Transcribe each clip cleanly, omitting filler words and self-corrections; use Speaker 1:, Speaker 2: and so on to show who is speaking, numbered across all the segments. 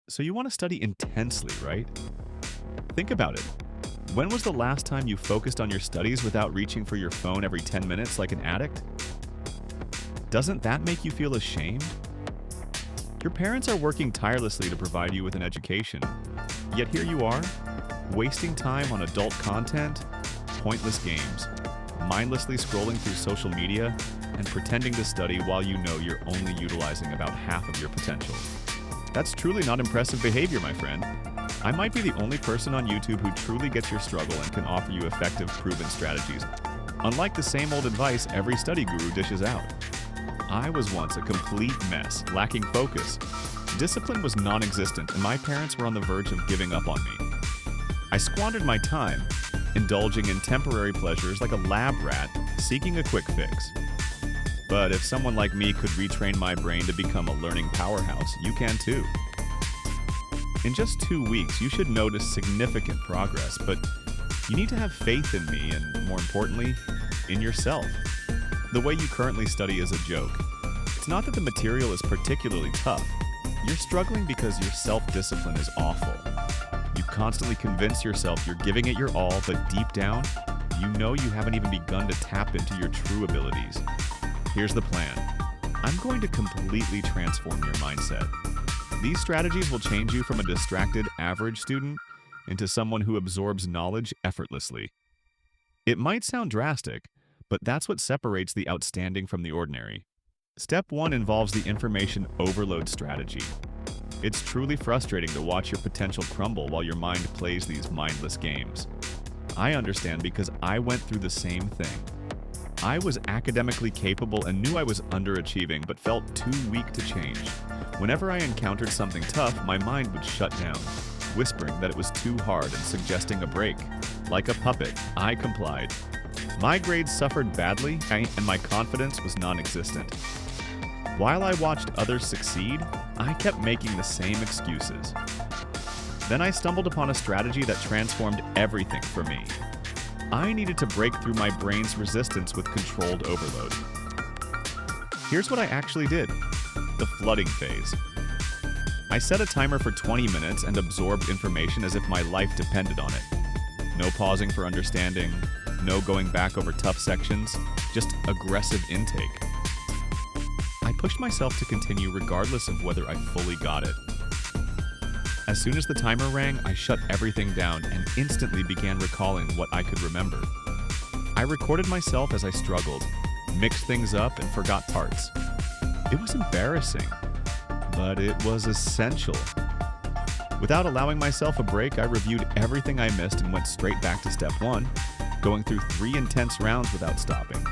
Speaker 1: So you want to study intensely, right? Think about it. When was the last time you focused on your studies without reaching for your phone every 10 minutes like an addict? Doesn't that make you feel ashamed? Your parents are working tirelessly to provide you with an education, yet here you are, wasting time on adult content, pointless games, mindlessly scrolling through social media, and pretending to study while you know you're only utilizing about half of your potential. That's truly not impressive behavior, my friend. I might be the only person on YouTube who truly gets your struggle and can offer you effective, proven strategies, unlike the same old advice every study guru dishes out. I was once a complete mess, lacking focus. Discipline was non-existent, and my parents were on the verge of giving up on me. I squandered my time, indulging in temporary pleasures like a lab rat, seeking a quick fix. But if someone like me could retrain my brain to become a learning powerhouse, you can too. In just 2 weeks, you should notice significant progress, but you need to have faith in me and, more importantly, in yourself. The way you currently study is a joke. It's not that the material is particularly tough. You're struggling because your self-discipline is awful. You constantly convince yourself you're giving it your all, but deep down, you know you haven't even begun to tap into your true abilities. Here's the plan. I'm going to completely transform your mindset. These strategies will change you from a distracted, average student into someone who absorbs knowledge effortlessly. It might sound drastic, but that's what separates the outstanding from the ordinary. Step 1 involves the information overload strategy. It's truly frustrating to watch your potential crumble while your mind plays these mindless games. I understand because I went through the same thing. I was academically capable and knew I was underachieving, but felt too weak to change. Whenever I encountered something tough, my mind would shut down, whispering that it was too hard and suggesting a break. Like a puppet, I complied. My grades suffered badly, and my confidence was non-existent. While I watched others succeed, I kept making the same excuses. Then I stumbled upon a strategy that transformed everything for me. I needed to break through my brain's resistance with controlled overload. Here's what I actually did. The flooding phase. I set a timer for 20 minutes and absorbed information as if my life depended on it. No pausing for understanding, no going back over tough sections, just aggressive intake. I pushed myself to continue regardless of whether I fully got it. As soon as the timer rang, I shut everything down and instantly began recalling what I could remember. I recorded myself as I struggled, mixed things up, and forgot parts. It was embarrassing, but it was essential. Without allowing myself a break, I reviewed everything I missed and went straight back to step 1, going through 3 intense rounds without stopping.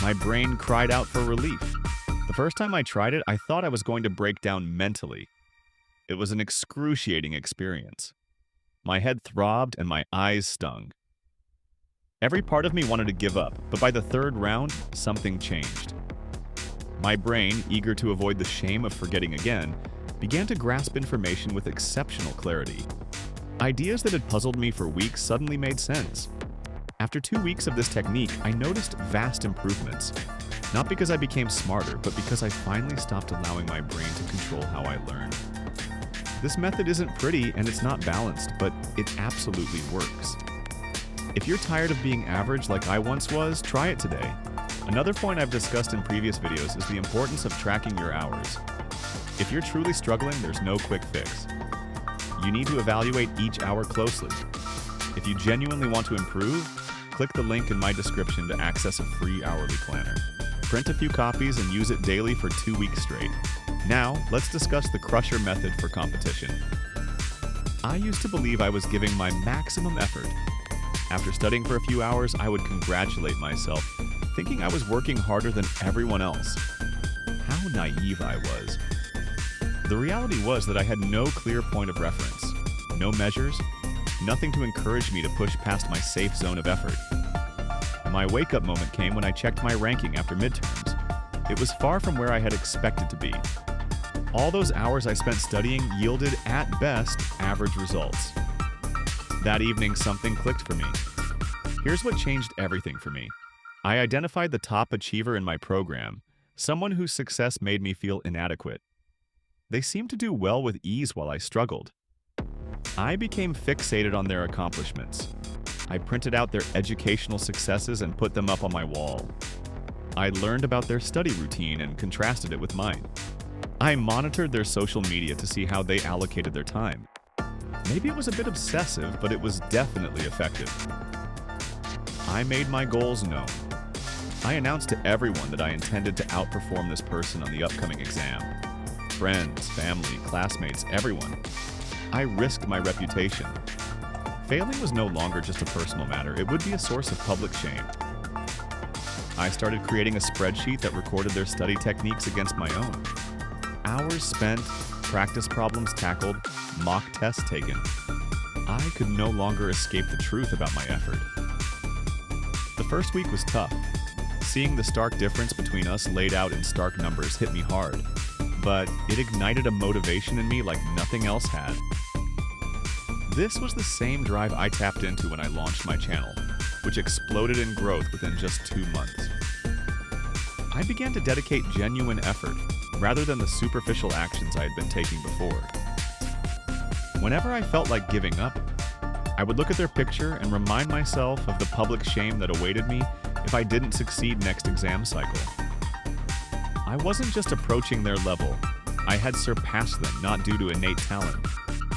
Speaker 1: My brain cried out for relief. The first time I tried it, I thought I was going to break down mentally. It was an excruciating experience. My head throbbed and my eyes stung. Every part of me wanted to give up, but by the 3rd round, something changed. My brain, eager to avoid the shame of forgetting again, began to grasp information with exceptional clarity. Ideas that had puzzled me for weeks suddenly made sense. After 2 weeks of this technique, I noticed vast improvements. Not because I became smarter, but because I finally stopped allowing my brain to control how I learned. This method isn't pretty and it's not balanced, but it absolutely works. If you're tired of being average like I once was, try it today. Another point I've discussed in previous videos is the importance of tracking your hours. If you're truly struggling, there's no quick fix. You need to evaluate each hour closely. If you genuinely want to improve, click the link in my description to access a free hourly planner. Print a few copies and use it daily for 2 weeks straight. Now, let's discuss the crusher method for competition. I used to believe I was giving my maximum effort. After studying for a few hours, I would congratulate myself, thinking I was working harder than everyone else. How naive I was. The reality was that I had no clear point of reference, no measures, nothing to encourage me to push past my safe zone of effort. My wake-up moment came when I checked my ranking after midterms. It was far from where I had expected to be. All those hours I spent studying yielded, at best, average results. That evening, something clicked for me. Here's what changed everything for me. I identified the top achiever in my program, someone whose success made me feel inadequate. They seemed to do well with ease while I struggled. I became fixated on their accomplishments. I printed out their educational successes and put them up on my wall. I learned about their study routine and contrasted it with mine. I monitored their social media to see how they allocated their time. Maybe it was a bit obsessive, but it was definitely effective. I made my goals known. I announced to everyone that I intended to outperform this person on the upcoming exam. Friends, family, classmates, everyone. I risked my reputation. Failing was no longer just a personal matter, it would be a source of public shame. I started creating a spreadsheet that recorded their study techniques against my own. Hours spent, practice problems tackled, mock tests taken. I could no longer escape the truth about my effort. The first week was tough. Seeing the stark difference between us laid out in stark numbers hit me hard, but it ignited a motivation in me like nothing else had. This was the same drive I tapped into when I launched my channel, which exploded in growth within just 2 months. I began to dedicate genuine effort, rather than the superficial actions I had been taking before. Whenever I felt like giving up, I would look at their picture and remind myself of the public shame that awaited me if I didn't succeed next exam cycle. I wasn't just approaching their level, I had surpassed them not due to innate talent,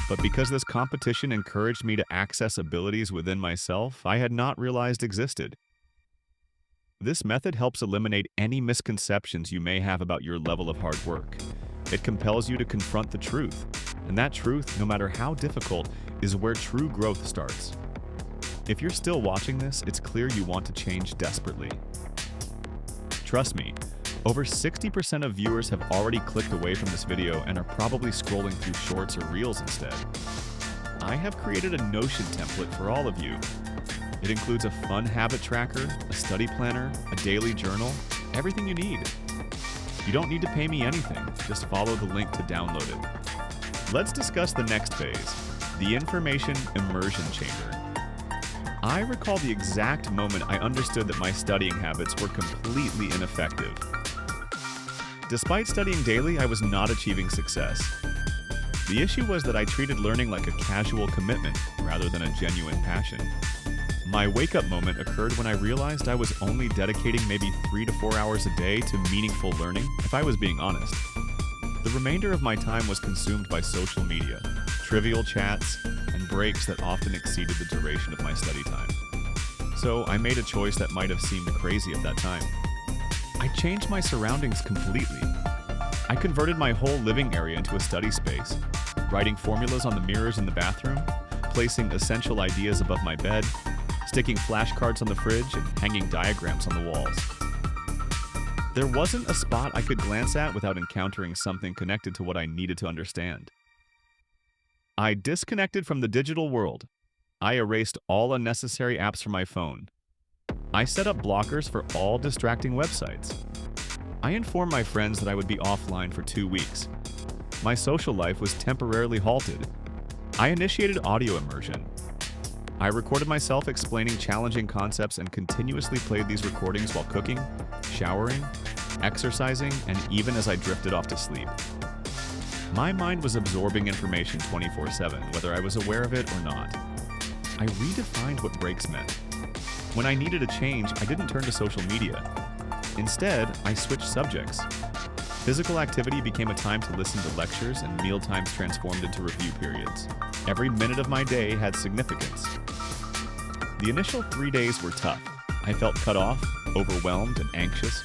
Speaker 1: but because this competition encouraged me to access abilities within myself I had not realized existed. This method helps eliminate any misconceptions you may have about your level of hard work. It compels you to confront the truth, and that truth, no matter how difficult, is where true growth starts. If you're still watching this, it's clear you want to change desperately. Trust me, over 60% of viewers have already clicked away from this video and are probably scrolling through shorts or reels instead. I have created a Notion template for all of you. It includes a fun habit tracker, a study planner, a daily journal, everything you need. You don't need to pay me anything, just follow the link to download it. Let's discuss the next phase, the information immersion chamber. I recall the exact moment I understood that my studying habits were completely ineffective. Despite studying daily, I was not achieving success. The issue was that I treated learning like a casual commitment rather than a genuine passion. My wake-up moment occurred when I realized I was only dedicating maybe 3 to 4 hours a day to meaningful learning, if I was being honest. The remainder of my time was consumed by social media, trivial chats, and breaks that often exceeded the duration of my study time. So I made a choice that might have seemed crazy at that time. I changed my surroundings completely. I converted my whole living area into a study space, writing formulas on the mirrors in the bathroom, placing essential ideas above my bed, sticking flashcards on the fridge, and hanging diagrams on the walls. There wasn't a spot I could glance at without encountering something connected to what I needed to understand. I disconnected from the digital world. I erased all unnecessary apps from my phone. I set up blockers for all distracting websites. I informed my friends that I would be offline for 2 weeks. My social life was temporarily halted. I initiated audio immersion. I recorded myself explaining challenging concepts and continuously played these recordings while cooking, showering, exercising, and even as I drifted off to sleep. My mind was absorbing information 24/7, whether I was aware of it or not. I redefined what breaks meant. When I needed a change, I didn't turn to social media. Instead, I switched subjects. Physical activity became a time to listen to lectures, and meal times transformed into review periods. Every minute of my day had significance. The initial 3 days were tough. I felt cut off, overwhelmed, and anxious.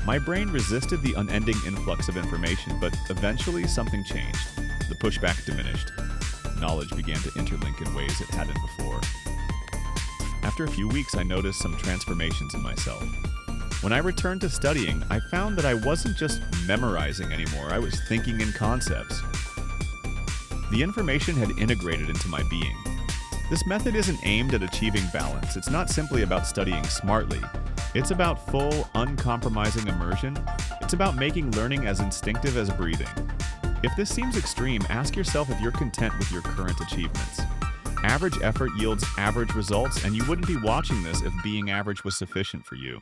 Speaker 1: My brain resisted the unending influx of information, but eventually something changed. The pushback diminished. Knowledge began to interlink in ways it hadn't before. After a few weeks, I noticed some transformations in myself. When I returned to studying, I found that I wasn't just memorizing anymore, I was thinking in concepts. The information had integrated into my being. This method isn't aimed at achieving balance. It's not simply about studying smartly. It's about full, uncompromising immersion. It's about making learning as instinctive as breathing. If this seems extreme, ask yourself if you're content with your current achievements. Average effort yields average results, and you wouldn't be watching this if being average was sufficient for you.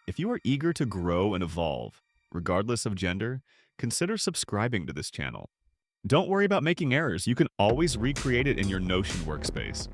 Speaker 1: If you are eager to grow and evolve, regardless of gender, consider subscribing to this channel. Don't worry about making errors. You can always recreate it in your Notion workspace.